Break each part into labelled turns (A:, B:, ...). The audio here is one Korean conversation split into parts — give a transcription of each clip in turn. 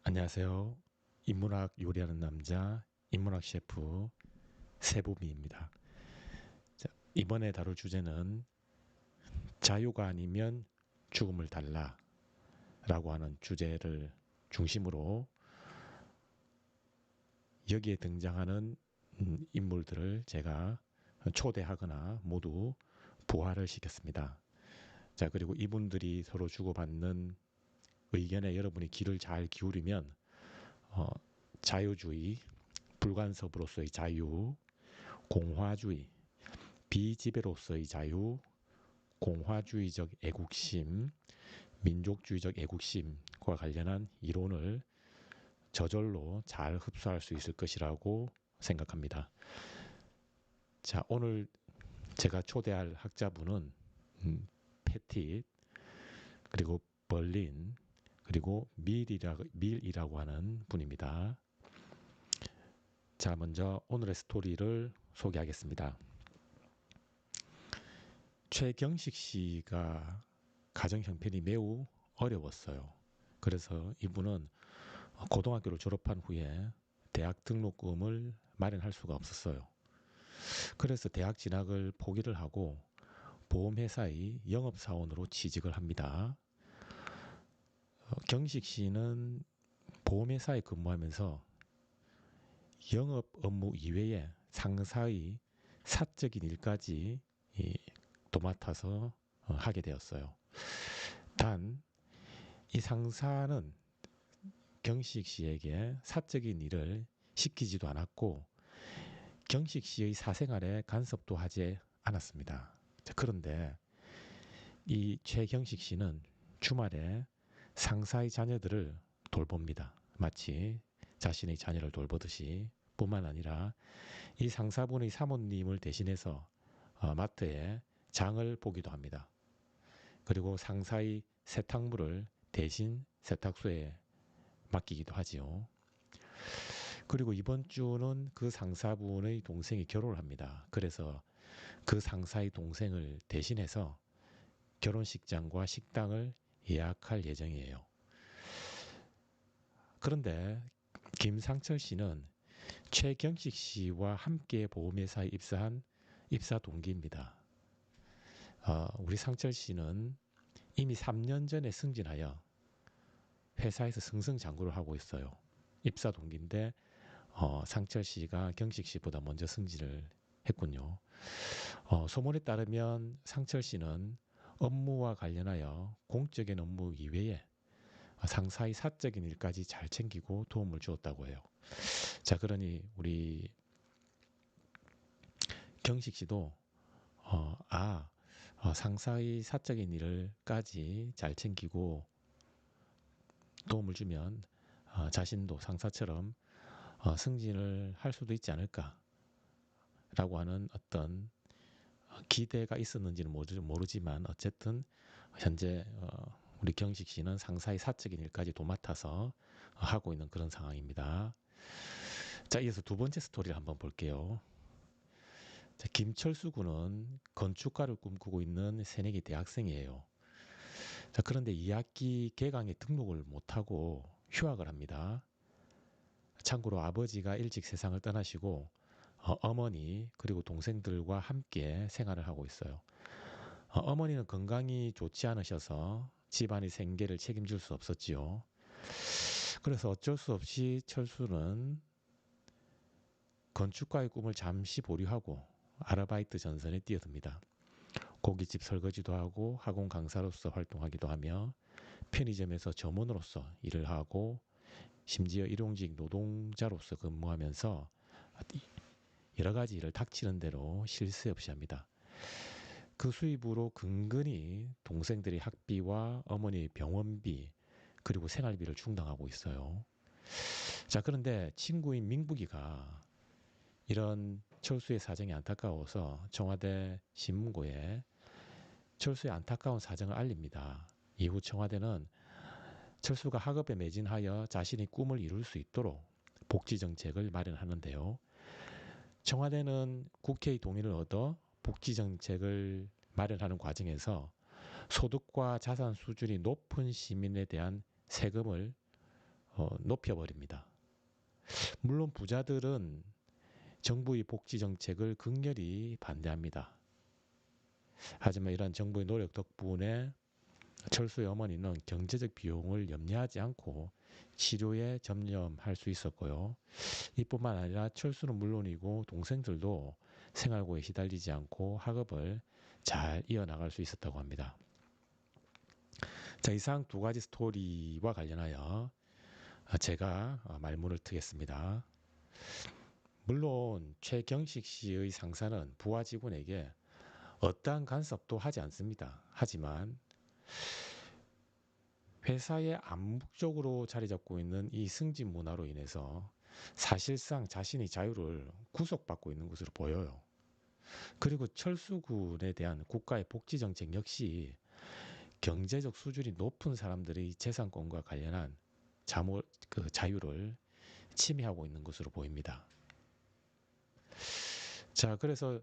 A: 안녕하세요. 인문학 요리하는 남자, 인문학 셰프 세부미입니다. 자, 이번에 다룰 주제는 자유가 아니면 죽음을 달라라고 하는 주제를 중심으로 여기에 등장하는 인물들을 제가 초대하거나 모두 부활을 시켰습니다. 자, 그리고 이분들이 서로 주고받는 의견에 여러분이 귀를 잘 기울이면 어, 자유주의, 불간섭으로서의 자유, 공화주의, 비지배로서의 자유, 공화주의적 애국심, 민족주의적 애국심과 관련한 이론을 저절로 잘 흡수할 수 있을 것이라고 생각합니다. 자, 오늘 제가 초대할 학자분은 패티, 그리고 벌린, 그리고 밀이라고 하는 분입니다. 자, 먼저 오늘의 스토리를 소개하겠습니다. 최경식 씨가 가정 형편이 매우 어려웠어요. 그래서 이분은 고등학교를 졸업한 후에 대학 등록금을 마련할 수가 없었어요. 그래서 대학 진학을 포기를 하고 보험회사의 영업사원으로 취직을 합니다. 경식 씨는 보험회사에 근무하면서 영업 업무 이외에 상사의 사적인 일까지 도맡아서 하게 되었어요. 단, 이 상사는 경식 씨에게 사적인 일을 시키지도 않았고 경식 씨의 사생활에 간섭도 하지 않았습니다. 자, 그런데 이 최경식 씨는 주말에 상사의 자녀들을 돌봅니다. 마치 자신의 자녀를 돌보듯이. 뿐만 아니라 이 상사분의 사모님을 대신해서 마트에 장을 보기도 합니다. 그리고 상사의 세탁물을 대신 세탁소에 맡기기도 하지요. 그리고 이번 주는 그 상사분의 동생이 결혼을 합니다. 그래서 그 상사의 동생을 대신해서 결혼식장과 식당을 예약할 예정이에요. 그런데 김상철 씨는 최경식 씨와 함께 보험회사에 입사한 입사 동기입니다. 우리 상철 씨는 이미 3년 전에 승진하여 회사에서 승승장구를 하고 있어요. 입사 동기인데 상철 씨가 경식 씨보다 먼저 승진을 했군요. 소문에 따르면 상철 씨는 업무와 관련하여 공적인 업무 이외에 상사의 사적인 일까지 잘 챙기고 도움을 주었다고 해요. 자, 그러니 우리 경식 씨도 상사의 사적인 일을까지 잘 챙기고 도움을 주면 자신도 상사처럼 승진을 할 수도 있지 않을까라고 하는 어떤 기대가 있었는지는 모르지만 어쨌든 현재 우리 경식 씨는 상사의 사적인 일까지 도맡아서 하고 있는 그런 상황입니다. 자, 이어서 두 번째 스토리를 한번 볼게요. 자, 김철수 군은 건축가를 꿈꾸고 있는 새내기 대학생이에요. 자, 그런데 2학기 개강에 등록을 못하고 휴학을 합니다. 참고로 아버지가 일찍 세상을 떠나시고 어머니 그리고 동생들과 함께 생활을 하고 있어요. 어머니는 건강이 좋지 않으셔서 집안의 생계를 책임질 수 없었지요. 그래서 어쩔 수 없이 철수는 건축가의 꿈을 잠시 보류하고 아르바이트 전선에 뛰어듭니다. 고깃집 설거지도 하고 학원 강사로서 활동하기도 하며 편의점에서 점원으로서 일을 하고 심지어 일용직 노동자로서 근무하면서 여러 가지 일을 닥치는 대로 쉴 새 없이 합니다. 그 수입으로 근근히 동생들의 학비와 어머니의 병원비 그리고 생활비를 충당하고 있어요. 자, 그런데 친구인 민국이가 이런 철수의 사정이 안타까워서 청와대 신문고에 철수의 안타까운 사정을 알립니다. 이후 청와대는 철수가 학업에 매진하여 자신의 꿈을 이룰 수 있도록 복지정책을 마련하는데요. 청와대는 국회의 동의를 얻어 복지정책을 마련하는 과정에서 소득과 자산 수준이 높은 시민에 대한 세금을 높여버립니다. 물론 부자들은 정부의 복지 정책을 극렬히 반대합니다. 하지만 이러한 정부의 노력 덕분에 철수의 어머니는 경제적 비용을 염려하지 않고 치료에 전념할 수 있었고요. 이뿐만 아니라 철수는 물론이고 동생들도 생활고에 시달리지 않고 학업을 잘 이어나갈 수 있었다고 합니다. 자, 이상 두 가지 스토리와 관련하여 제가 말문을 트겠습니다. 물론 최경식 씨의 상사는 부하 직원에게 어떠한 간섭도 하지 않습니다. 하지만 회사에 암묵적으로 자리 잡고 있는 이 승진 문화로 인해서 사실상 자신의 자유를 구속받고 있는 것으로 보여요. 그리고 철수군에 대한 국가의 복지 정책 역시 경제적 수준이 높은 사람들의 재산권과 관련한 자유를 침해하고 있는 것으로 보입니다. 자, 그래서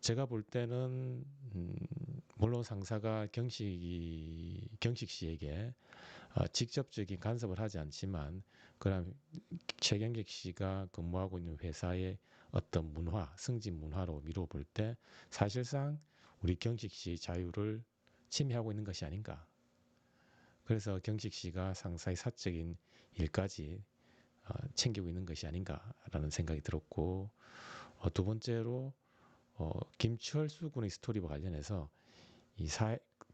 A: 제가 볼 때는 물론 상사가 경식 씨에게 직접적인 간섭을 하지 않지만 그럼 최경식 씨가 근무하고 있는 회사의 어떤 문화, 승진 문화로 미루어 볼 때 사실상 우리 경식 씨의 자유를 침해하고 있는 것이 아닌가. 그래서 경식 씨가 상사의 사적인 일까지 챙기고 있는 것이 아닌가라는 생각이 들었고, 두 번째로 김철수 군의 스토리와 관련해서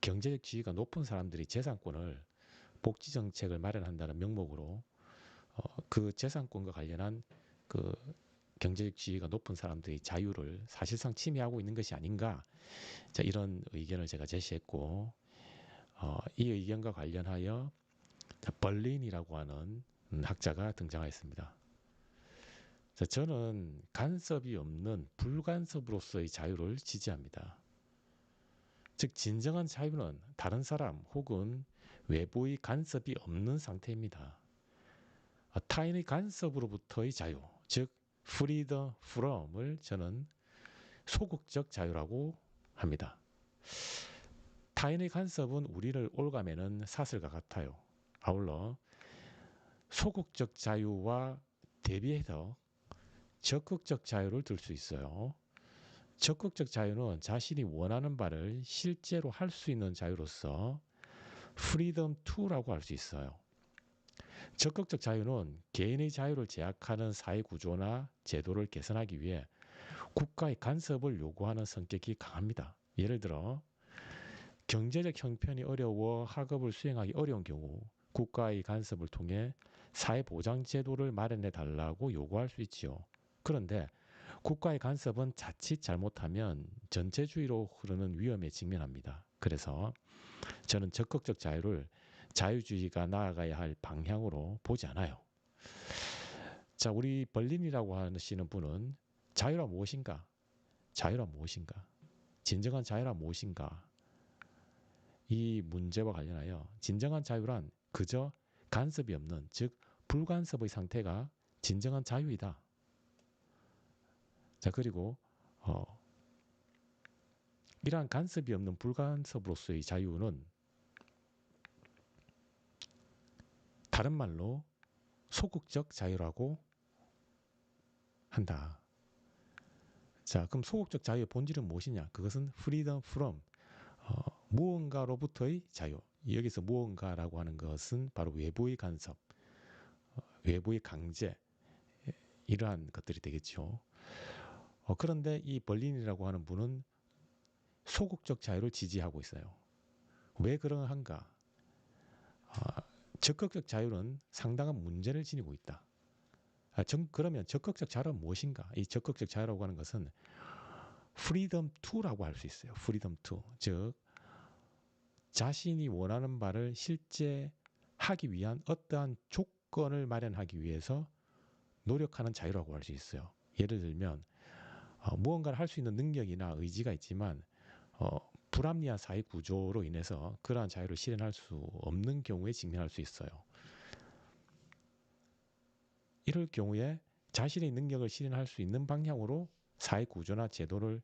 A: 경제적 지위가 높은 사람들이 재산권을 복지 정책을 마련한다는 명목으로 그 재산권과 관련한 그 경제적 지위가 높은 사람들의 자유를 사실상 침해하고 있는 것이 아닌가. 자, 이런 의견을 제가 제시했고, 이 의견과 관련하여 벌린이라고 하는 학자가 등장하였습니다. 자, 저는 간섭이 없는 불간섭으로서의 자유를 지지합니다. 즉 진정한 자유는 다른 사람 혹은 외부의 간섭이 없는 상태입니다. 타인의 간섭으로부터의 자유, 즉 freedom from을 저는 소극적 자유라고 합니다. 타인의 간섭은 우리를 올가매는 사슬과 같아요. 아울러 소극적 자유와 대비해서 적극적 자유를 들 수 있어요. 적극적 자유는 자신이 원하는 바를 실제로 할 수 있는 자유로서 freedom to라고 할 수 있어요. 적극적 자유는 개인의 자유를 제약하는 사회 구조나 제도를 개선하기 위해 국가의 간섭을 요구하는 성격이 강합니다. 예를 들어 경제적 형편이 어려워 학업을 수행하기 어려운 경우 국가의 간섭을 통해 사회보장제도를 마련해 달라고 요구할 수 있지요. 그런데 국가의 간섭은 자칫 잘못하면 전체주의로 흐르는 위험에 직면합니다. 그래서 저는 적극적 자유를 자유주의가 나아가야 할 방향으로 보지 않아요. 자, 우리 벌린이라고 하시는 분은 자유란 무엇인가? 자유란 무엇인가? 진정한 자유란 무엇인가? 이 문제와 관련하여 진정한 자유란 그저 간섭이 없는, 즉 불간섭의 상태가 진정한 자유이다. 자, 그리고 이러한 간섭이 없는 불간섭으로서의 자유는 다른 말로 소극적 자유라고 한다. 자, 그럼 소극적 자유의 본질은 무엇이냐? 그것은 freedom from, 무언가로부터의 자유. 여기서 무언가라고 하는 것은 바로 외부의 간섭, 외부의 강제, 이러한 것들이 되겠죠. 그런데 이 벌린이라고 하는 분은 소극적 자유를 지지하고 있어요. 왜 그러한가? 적극적 자유는 상당한 문제를 지니고 있다. 그러면 적극적 자유는 무엇인가? 이 적극적 자유라고 하는 것은 freedom to라고 할 수 있어요. freedom to. 즉 자신이 원하는 바를 실제 하기 위한 어떠한 조건을 마련하기 위해서 노력하는 자유라고 할 수 있어요. 예를 들면 무언가를 할 수 있는 능력이나 의지가 있지만 불합리한 사회 구조로 인해서 그러한 자유를 실현할 수 없는 경우에 직면할 수 있어요. 이럴 경우에 자신의 능력을 실현할 수 있는 방향으로 사회 구조나 제도를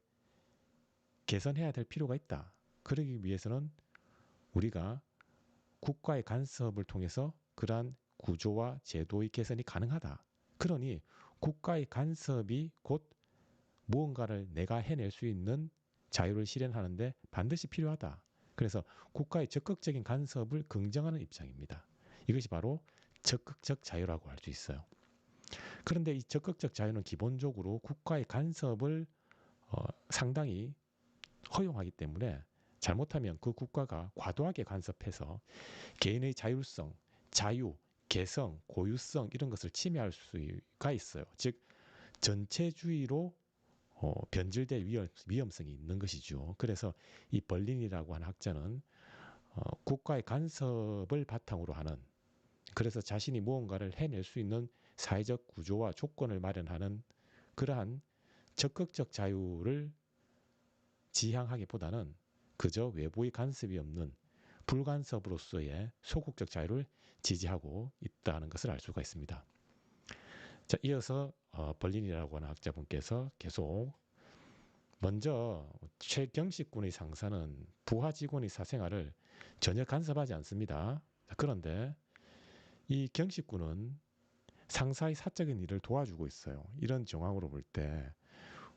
A: 개선해야 될 필요가 있다. 그러기 위해서는 우리가 국가의 간섭을 통해서 그러한 구조와 제도의 개선이 가능하다. 그러니 국가의 간섭이 곧 무언가를 내가 해낼 수 있는 자유를 실현하는데 반드시 필요하다. 그래서 국가의 적극적인 간섭을 긍정하는 입장입니다. 이것이 바로 적극적 자유라고 할 수 있어요. 그런데 이 적극적 자유는 기본적으로 국가의 간섭을 상당히 허용하기 때문에 잘못하면 그 국가가 과도하게 간섭해서 개인의 자율성, 자유, 개성, 고유성 이런 것을 침해할 수가 있어요. 즉 전체주의로 변질될 위험성이 있는 것이죠. 그래서 이 벌린이라고 하는 학자는 국가의 간섭을 바탕으로 하는, 그래서 자신이 무언가를 해낼 수 있는 사회적 구조와 조건을 마련하는 그러한 적극적 자유를 지향하기보다는 그저 외부의 간섭이 없는 불간섭으로서의 소극적 자유를 지지하고 있다는 것을 알 수가 있습니다. 자, 이어서 벌린이라고 하는 학자분께서 계속 먼저 최경식 군의 상사는 부하 직원의 사생활을 전혀 간섭하지 않습니다. 그런데 이 경식 군은 상사의 사적인 일을 도와주고 있어요. 이런 정황으로 볼 때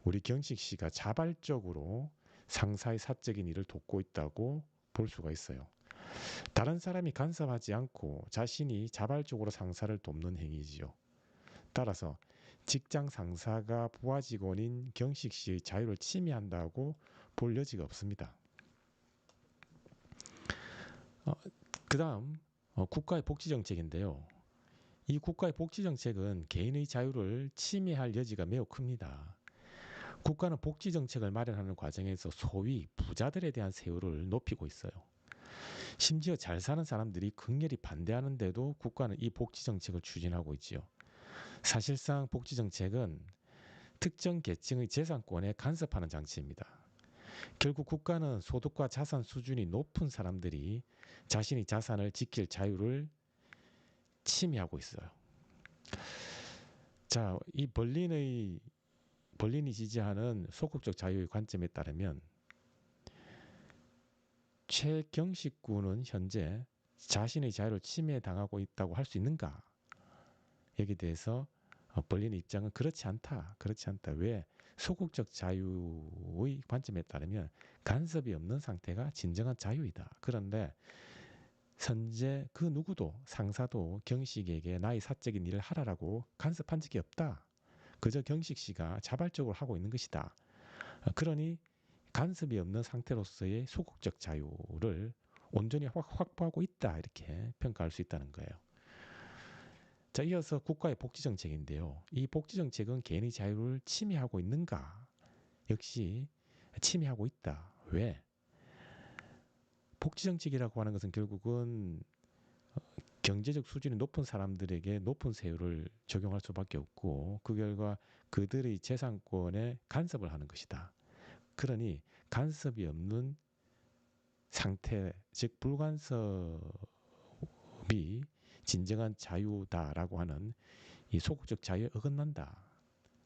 A: 우리 경식 씨가 자발적으로 상사의 사적인 일을 돕고 있다고 볼 수가 있어요. 다른 사람이 간섭하지 않고 자신이 자발적으로 상사를 돕는 행위지요. 따라서 직장 상사가 부하 직원인 경식 씨의 자유를 침해한다고 볼 여지가 없습니다. 그 다음 국가의 복지 정책인데요. 이 국가의 복지 정책은 개인의 자유를 침해할 여지가 매우 큽니다. 국가는 복지 정책을 마련하는 과정에서 소위 부자들에 대한 세율을 높이고 있어요. 심지어 잘 사는 사람들이 극렬히 반대하는데도 국가는 이 복지 정책을 추진하고 있지요. 사실상 복지 정책은 특정 계층의 재산권에 간섭하는 장치입니다. 결국 국가는 소득과 자산 수준이 높은 사람들이 자신의 자산을 지킬 자유를 침해하고 있어요. 자, 이 벌린이 지지하는 소극적 자유의 관점에 따르면 최경식 군은 현재 자신의 자유를 침해당하고 있다고 할 수 있는가? 여기에 대해서 벌린의 입장은 그렇지 않다. 왜? 소극적 자유의 관점에 따르면 간섭이 없는 상태가 진정한 자유이다. 그런데 현재 그 누구도 상사도 경식에게 나의 사적인 일을 하라라고 간섭한 적이 없다. 그저 경식 씨가 자발적으로 하고 있는 것이다. 그러니 간섭이 없는 상태로서의 소극적 자유를 온전히 확보하고 있다. 이렇게 평가할 수 있다는 거예요. 자, 이어서 국가의 복지 정책인데요. 이 복지 정책은 개인의 자유를 침해하고 있는가? 역시 침해하고 있다. 왜? 복지 정책이라고 하는 것은 결국은 경제적 수준이 높은 사람들에게 높은 세율을 적용할 수밖에 없고 그 결과 그들의 재산권에 간섭을 하는 것이다. 그러니 간섭이 없는 상태, 즉 불간섭이 진정한 자유다라고 하는 이 소극적 자유에 어긋난다.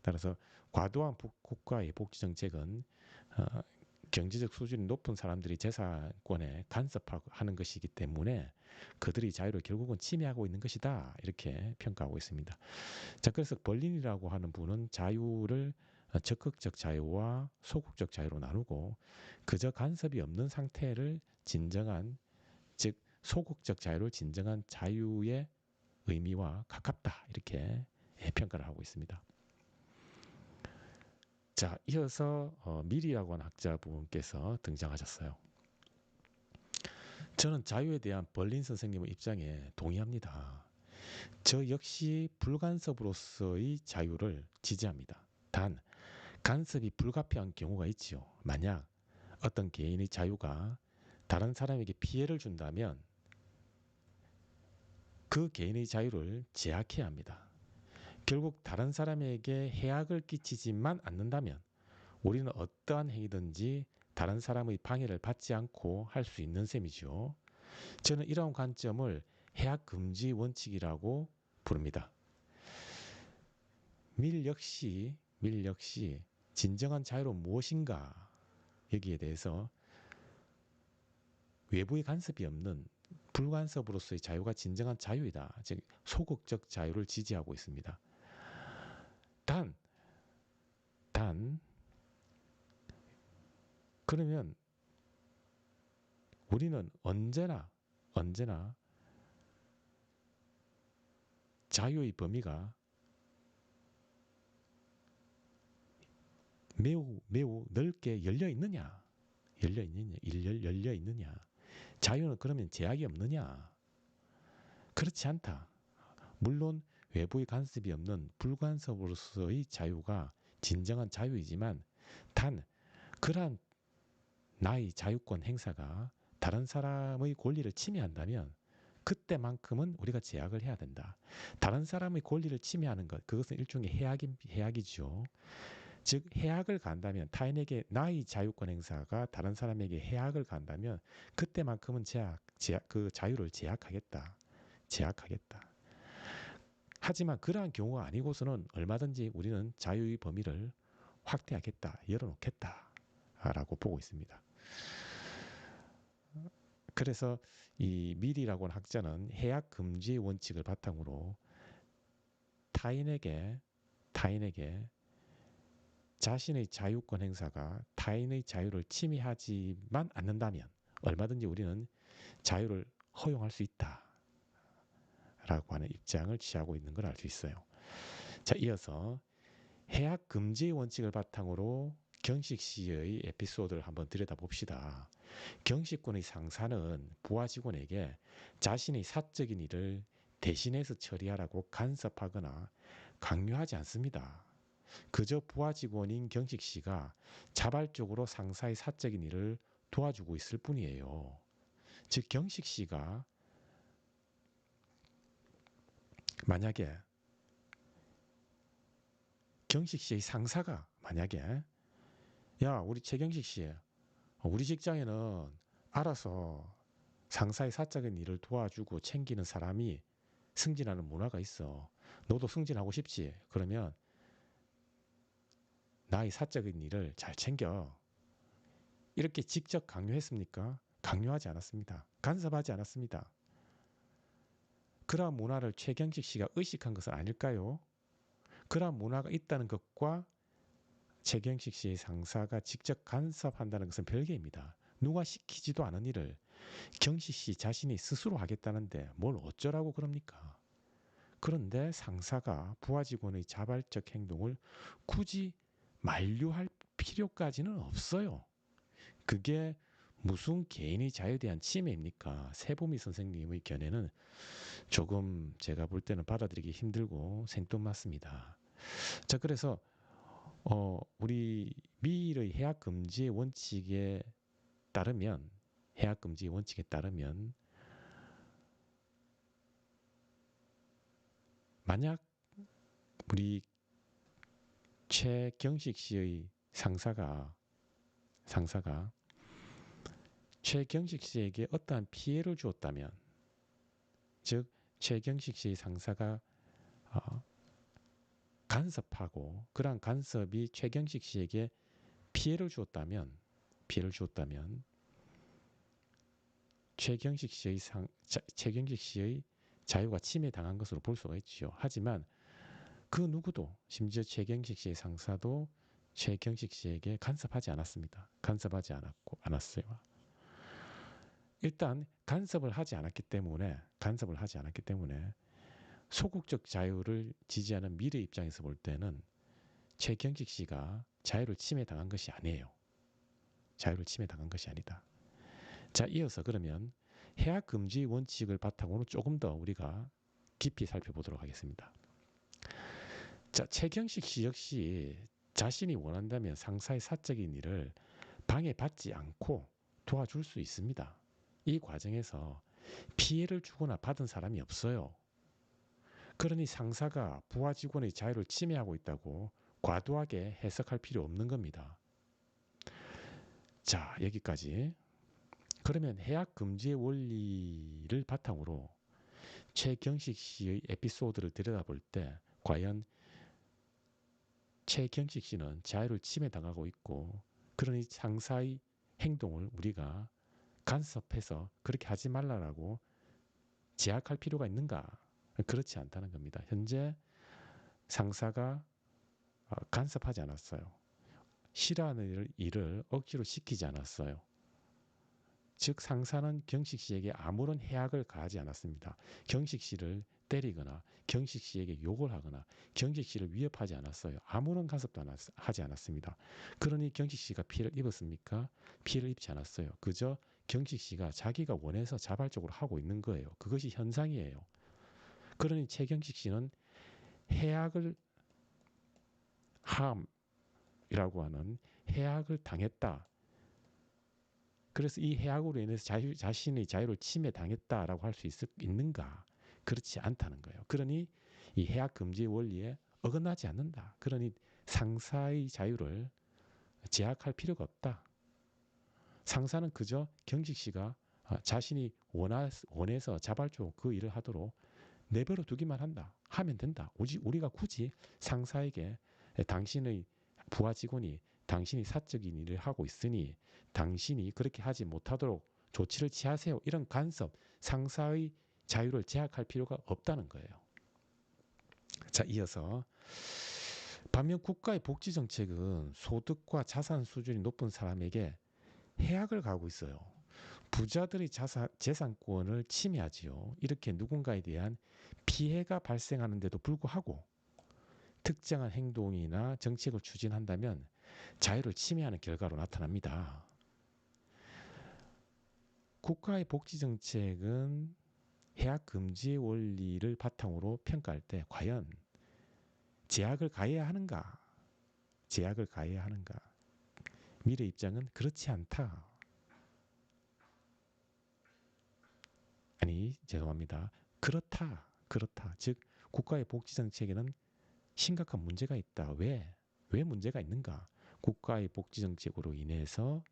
A: 따라서 과도한 국가의 복지 정책은 경제적 수준이 높은 사람들이 재산권에 간섭하는 것이기 때문에 그들의 자유를 결국은 침해하고 있는 것이다. 이렇게 평가하고 있습니다. 자, 그래서 벌린이라고 하는 분은 자유를 적극적 자유와 소극적 자유로 나누고 그저 간섭이 없는 상태를 진정한, 즉 소극적 자유를 진정한 자유의 의미와 가깝다. 이렇게 평가를 하고 있습니다. 자, 이어서 밀이라고 하는 학자분께서 등장하셨어요. 저는 자유에 대한 벌린 선생님의 입장에 동의합니다. 저 역시 불간섭으로서의 자유를 지지합니다. 단, 간섭이 불가피한 경우가 있지요. 만약 어떤 개인의 자유가 다른 사람에게 피해를 준다면 그 개인의 자유를 제약해야 합니다. 결국 다른 사람에게 해악을 끼치지만 않는다면 우리는 어떠한 행위든지 다른 사람의 방해를 받지 않고 할 수 있는 셈이죠. 저는 이러한 관점을 해악 금지 원칙이라고 부릅니다. 밀 역시 진정한 자유는 무엇인가 여기에 대해서 외부의 간섭이 없는 불간섭으로서의 자유가 진정한 자유이다. 즉 소극적 자유를 지지하고 있습니다. 단 그러면 우리는 언제나 자유의 범위가 매우 넓게 열려 있느냐? 열려 있느냐? 자유는 그러면 제약이 없느냐? 그렇지 않다. 물론 외부의 간섭이 없는 불간섭으로서의 자유가 진정한 자유이지만 단 그러한 나의 자유권 행사가 다른 사람의 권리를 침해한다면 그때만큼은 우리가 제약을 해야 된다. 다른 사람의 권리를 침해하는 것, 그것은 일종의 해악이죠. 즉 해악을 간다면 타인에게 나의 자유권 행사가 다른 사람에게 해악을 간다면 그때만큼은 그 자유를 제약하겠다. 하지만 그러한 경우가 아니고서는 얼마든지 우리는 자유의 범위를 확대하겠다, 열어놓겠다라고 보고 있습니다. 그래서 이 밀이라고 하는 학자는 해악 금지의 원칙을 바탕으로 타인에게 자신의 자유권 행사가 타인의 자유를 침해하지만 않는다면 얼마든지 우리는 자유를 허용할 수 있다 라고 하는 입장을 취하고 있는 걸 알 수 있어요. 자, 이어서 해악 금지의 원칙을 바탕으로 경식 씨의 에피소드를 한번 들여다봅시다. 경식군의 상사는 부하 직원에게 자신의 사적인 일을 대신해서 처리하라고 간섭하거나 강요하지 않습니다. 그저 부하 직원인 경식 씨가 자발적으로 상사의 사적인 일을 도와주고 있을 뿐이에요. 즉 경식 씨가 만약에 경식 씨의 상사가 만약에 야 우리 최경식 씨 우리 직장에는 알아서 상사의 사적인 일을 도와주고 챙기는 사람이 승진하는 문화가 있어. 너도 승진하고 싶지? 그러면 나의 사적인 일을 잘 챙겨. 이렇게 직접 강요했습니까? 강요하지 않았습니다. 간섭하지 않았습니다. 그러한 문화를 최경식 씨가 의식한 것은 아닐까요? 그러한 문화가 있다는 것과 최경식 씨의 상사가 직접 간섭한다는 것은 별개입니다. 누가 시키지도 않은 일을 경식 씨 자신이 스스로 하겠다는데 뭘 어쩌라고 그럽니까? 그런데 상사가 부하 직원의 자발적 행동을 굳이 만류할 필요까지는 없어요. 그게 무슨 개인의 자유에 대한 침해입니까? 세보미 선생님의 견해는 조금 제가 볼 때는 받아들이기 힘들고 생뚱맞습니다. 자, 그래서 우리 미일의 해악 금지의 원칙에 따르면 만약 우리 최경식 씨의 상사가 최경식 씨에게 어떠한 피해를 주었다면, 즉 최경식 씨의 상사가 간섭하고 그러한 간섭이 최경식 씨에게 피해를 주었다면 최경식 씨의 자유가 침해당한 것으로 볼 수가 있죠. 하지만 그 누구도 심지어 최경식 씨의 상사도 최경식 씨에게 간섭하지 않았습니다. 않았어요. 일단 간섭을 하지 않았기 때문에 소극적 자유를 지지하는 미래 입장에서 볼 때는 최경식 씨가 자유를 침해당한 것이 아니에요. 자유를 침해당한 것이 아니다. 자, 이어서 그러면 해악 금지 원칙을 바탕으로 조금 더 우리가 깊이 살펴보도록 하겠습니다. 자, 최경식 씨 역시 자신이 원한다면 상사의 사적인 일을 방해받지 않고 도와줄 수 있습니다. 이 과정에서 피해를 주거나 받은 사람이 없어요. 그러니 상사가 부하 직원의 자유를 침해하고 있다고 과도하게 해석할 필요 없는 겁니다. 자, 여기까지. 그러면 해악 금지의 원리를 바탕으로 최경식 씨의 에피소드를 들여다볼 때 과연 최경식 씨는 자유를 침해당하고 있고 그러니 상사의 행동을 우리가 간섭해서 그렇게 하지 말라라고 제약할 필요가 있는가? 그렇지 않다는 겁니다. 현재 상사가 간섭하지 않았어요. 싫어하는 일을 억지로 시키지 않았어요. 즉 상사는 경식 씨에게 아무런 해악을 가하지 않았습니다. 경식 씨를 때리거나 경식 씨에게 욕을 하거나 경식 씨를 위협하지 않았어요. 아무런 간섭도 하지 않았습니다. 그러니 경식 씨가 피해를 입었습니까? 피해를 입지 않았어요. 그저 경식 씨가 자기가 원해서 자발적으로 하고 있는 거예요. 그것이 현상이에요. 그러니 최경식 씨는 해악을 함이라고 하는 해악을 당했다. 그래서 이 해악으로 인해서 자신의 자유를 침해당했다라고 할 수 있는가? 그렇지 않다는 거예요. 그러니 이 해악 금지의 원리에 어긋나지 않는다. 그러니 상사의 자유를 제약할 필요가 없다. 상사는 그저 경식 씨가 자신이 원해서 자발적으로 그 일을 하도록 내버려 두기만 한다. 하면 된다. 우리가 굳이 상사에게 당신의 부하 직원이 당신이 사적인 일을 하고 있으니 당신이 그렇게 하지 못하도록 조치를 취하세요. 이런 간섭, 상사의 자유를 제약할 필요가 없다는 거예요. 자, 이어서 반면 국가의 복지 정책은 소득과 자산 수준이 높은 사람에게 해악을 가하고 있어요. 부자들의 재산권을 침해하지요. 이렇게 누군가에 대한 피해가 발생하는데도 불구하고 특정한 행동이나 정책을 추진한다면 자유를 침해하는 결과로 나타납니다. 국가의 복지 정책은 해악 금지의 원리를 바탕으로 평가할 때 과연 제약을 가해야 하는가? 제약을 가해야 하는가? 미래 입장은 그렇지 않다. 아니, 죄송합니다. 그렇다. 즉 국가의 복지 정책에는 심각한 문제가 있다. 왜 문제가 있는가? 국가의 복지 정책으로 인해서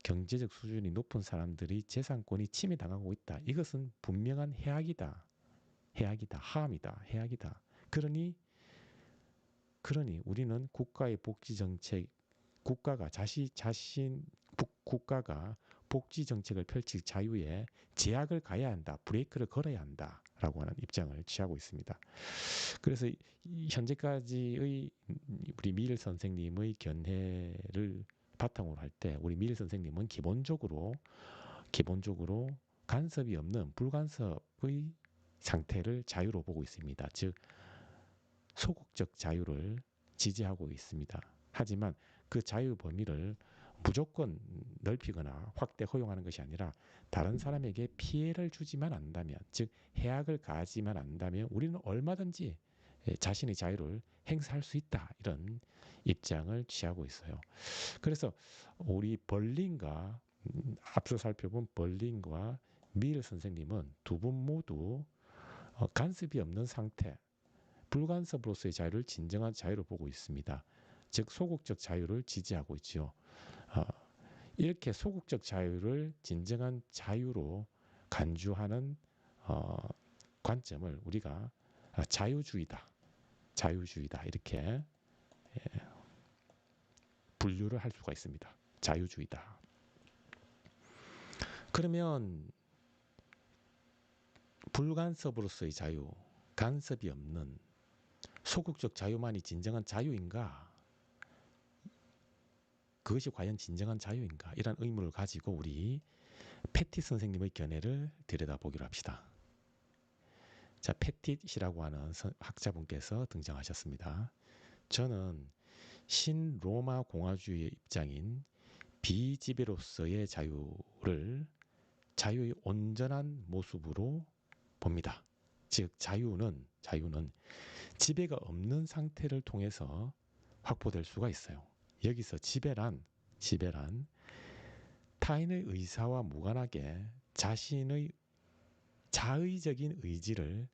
A: 경제적 수준이 높은 사람들이 재산권이 침해당하고 있다. 이것은 분명한 해악이다. 함이다. 해악이다. 그러니 우리는 국가의 복지 정책, 국가가 복지 정책을 펼칠 자유에 제약을 가해야 한다. 브레이크를 걸어야 한다라고 하는 입장을 취하고 있습니다. 그래서 현재까지의 우리 미일 선생님의 견해를 바탕으로 할 때 우리 미일 선생님은 기본적으로 간섭이 없는 불간섭의 상태를 자유로 보고 있습니다. 즉 소극적 자유를 지지하고 있습니다. 하지만 그 자유 범위를 무조건 넓히거나 확대 허용하는 것이 아니라 다른 사람에게 피해를 주지만 않는다면, 즉 해악을 가하지만 않는다면 우리는 얼마든지 자신의 자유를 행사할 수 있다. 이런 입장을 취하고 있어요. 그래서 우리 벌린과 앞서 살펴본 벌린과 미일 선생님은 두 분 모두 간섭이 없는 상태, 불간섭으로서의 자유를 진정한 자유로 보고 있습니다. 즉 소극적 자유를 지지하고 있지요. 이렇게 소극적 자유를 진정한 자유로 간주하는 관점을 우리가 자유주의다 이렇게 분류를 할 수가 있습니다. 자유주의다. 그러면 불간섭으로서의 자유, 간섭이 없는 소극적 자유만이 진정한 자유인가? 그것이 과연 진정한 자유인가? 이런 의문을 가지고 우리 패티 선생님의 견해를 들여다보기로 합시다. 자, 패티시라고 하는 학자분께서 등장하셨습니다. 저는 신로마 공화주의의 입장인 비지배로서의 자유를 자유의 온전한 모습으로 봅니다. 즉 자유는 지배가 없는 상태를 통해서 확보될 수가 있어요. 여기서 지배란 타인의 의사와 무관하게 자신의 자의적인 의지를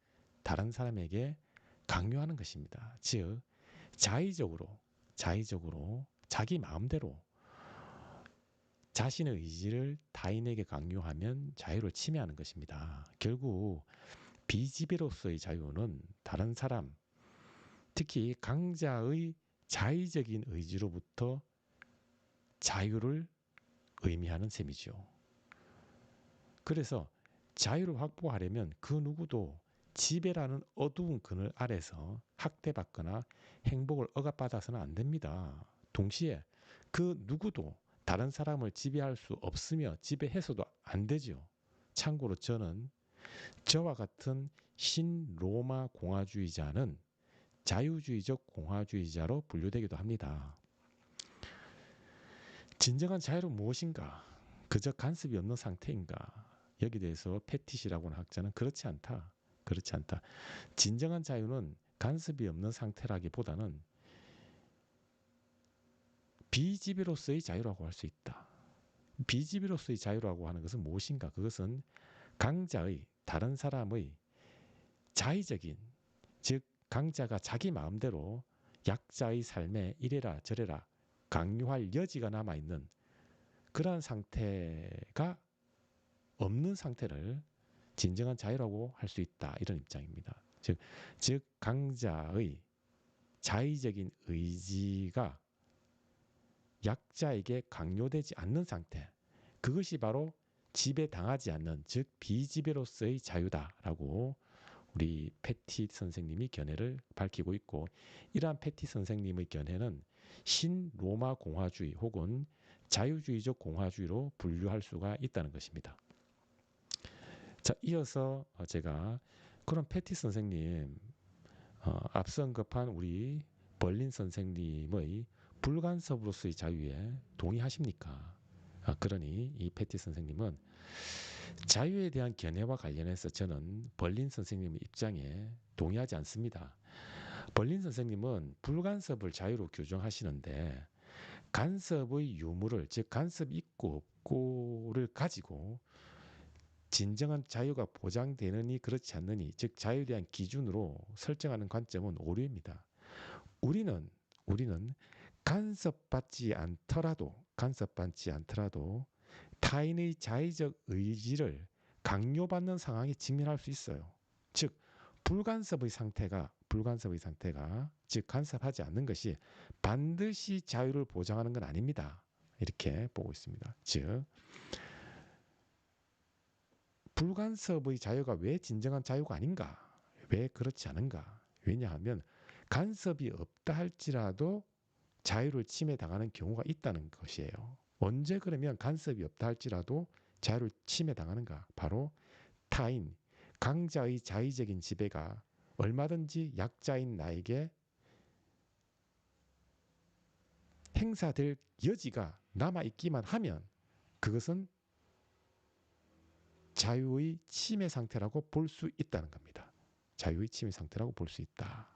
A: 다른 사람에게 강요하는 것입니다. 즉 자의적으로 자기 마음대로 자신의 의지를 타인에게 강요하면 자유를 침해하는 것입니다. 결국 비지배로서의 자유는 다른 사람, 특히 강자의 자의적인 의지로부터 자유를 의미하는 셈이죠. 그래서 자유를 확보하려면 그 누구도 지배라는 어두운 그늘 아래서 학대받거나 행복을 억압받아서는 안 됩니다. 동시에 그 누구도 다른 사람을 지배할 수 없으며 지배해서도 안 되죠. 참고로 저는 저와 같은 신로마 공화주의자는 자유주의적 공화주의자로 분류되기도 합니다. 진정한 자유는 무엇인가? 그저 간섭이 없는 상태인가? 여기에 대해서 패티시라고 하는 학자는 그렇지 않다. 그렇지 않다. 진정한 자유는 간섭이 없는 상태라기보다는 비지배로서의 자유라고 할 수 있다. 비지배로서의 자유라고 하는 것은 무엇인가? 그것은 강자의 다른 사람의 자의적인, 즉 강자가 자기 마음대로 약자의 삶에 이래라 저래라 강요할 여지가 남아있는 그러한 상태가 없는 상태를 진정한 자유라고 할 수 있다. 이런 입장입니다. 즉 강자의 자의적인 의지가 약자에게 강요되지 않는 상태, 그것이 바로 지배당하지 않는, 즉 비지배로서의 자유다라고 우리 패티 선생님이 견해를 밝히고 있고, 이러한 패티 선생님의 견해는 신로마 공화주의 혹은 자유주의적 공화주의로 분류할 수가 있다는 것입니다. 자, 이어서 제가 그런 패티 선생님, 앞서 언급한 우리 벌린 선생님의 불간섭으로서의 자유에 동의하십니까? 그러니 이 패티 선생님은 자유에 대한 견해와 관련해서 저는 벌린 선생님의 입장에 동의하지 않습니다. 벌린 선생님은 불간섭을 자유로 규정하시는데 간섭의 유무를, 즉 간섭 있고 없고를 가지고 진정한 자유가 보장되느니 그렇지 않느니, 즉 자유에 대한 기준으로 설정하는 관점은 오류입니다. 우리는 간섭받지 않더라도 타인의 자의적 의지를 강요받는 상황에 직면할 수 있어요. 즉 불간섭의 상태가 즉 간섭하지 않는 것이 반드시 자유를 보장하는 건 아닙니다. 이렇게 보고 있습니다. 즉 불간섭의 자유가 왜 진정한 자유가 아닌가? 왜 그렇지 않은가? 왜냐하면 간섭이 없다 할지라도 자유를 침해당하는 경우가 있다는 것이에요. 언제 그러면 간섭이 없다 할지라도 자유를 침해당하는가? 바로 타인, 강자의 자의적인 지배가 얼마든지 약자인 나에게 행사될 여지가 남아있기만 하면 그것은 자유의 침해 상태라고 볼 수 있다는 겁니다. 자유의 침해 상태라고 볼 수 있다.